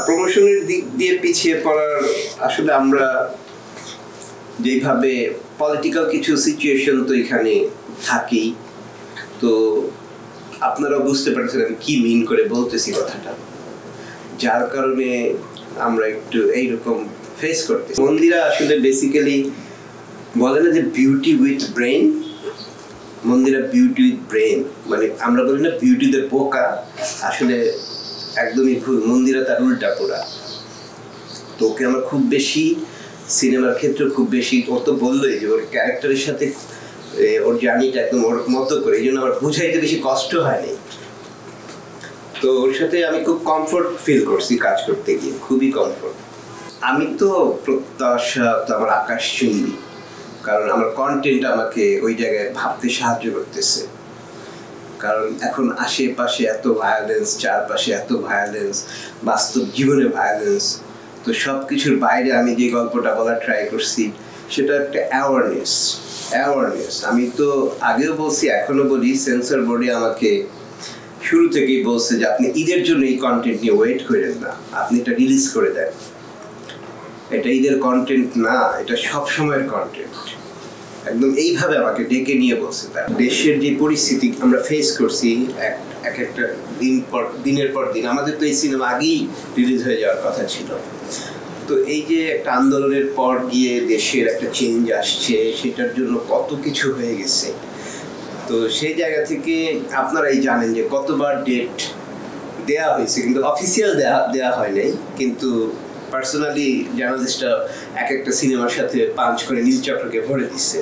প্রমোশনের দিক দিয়ে পিছিয়ে পড়ার আসলে আমরা যেভাবে পলিটিক্যাল কিছু সিচুয়েশন তো এখানে থাকেই, তো আপনারা বুঝতে পারছেন আমি কি মিন করে বলতেছি কথাটা, যার কারণে আমরা একটু এইরকম ফেস করতেছি। মন্দিরা আসলে বেসিক্যালি বলে না যে beauty with brain, Mandira beauty with brain, মানে আমরা বলি না বিউটিদের বোকা, আসলে একদমই ভুল। মন্দিরা তার উল্টা পুরা। তো ওকে আমার খুব বেশি সিনেমার ক্ষেত্রে খুব বেশি, ও তো বললোই যে ওর ক্যারেক্টারের সাথে ওর জার্নিটা একদম ওর মতো করে, এই জন্য আমার বুঝাইতে বেশি কষ্ট হয়নি। তো ওর সাথে আমি খুব কমফোর্ট ফিল করছি কাজ করতে গিয়ে, খুবই কমফোর্ট। আমি তো প্রত্যাশা তো আমার আকাশচুম্বী, কারণ আমার কন্টেন্ট আমাকে ওই জায়গায় ভাবতে সাহায্য করতেছে। কারণ এখন আশেপাশে এত ভায়োলেন্স, চারপাশে এত ভায়োলেন্স, বাস্তব জীবনে ভায়োলেন্স, তো সব কিছুর বাইরে আমি যে গল্পটা বলার ট্রাই করছি সেটা একটা অ্যাওয়ারনেস। আমি তো আগেও বলছি, এখনো বলি, সেন্সর বোর্ডে আমাকে শুরু থেকেই বলছে যে আপনি ঈদের জন্য এই কন্টেন্ট নিয়ে ওয়েট করেন না, আপনি এটা রিলিজ করে দেন। এটা ঈদের কন্টেন্ট না, এটা সব সময়ের কন্টেন্ট। একদম এইভাবে আমাকে ডেকে নিয়ে বলছে। তার দেশের যে পরিস্থিতি আমরা ফেস করছি এক একটা দিনের পর দিন, আমাদের তো এই সিনেমা আগেই রিলিজ হয়ে যাওয়ার কথা ছিল। তো এই যে একটা আন্দোলনের পর গিয়ে দেশের একটা চেঞ্জ আসছে, সেটার জন্য কত কিছু হয়ে গেছে। তো সেই জায়গা থেকে আপনারাই জানেন যে কতবার ডেট দেয়া হয়েছে, কিন্তু অফিসিয়াল দেয়া হয় নাই, কিন্তু পার্সোনালি জার্নালিস্টরা এক একটা সিনেমার সাথে পাঞ্চ করে নীলচক্রকে ভরে দিচ্ছে।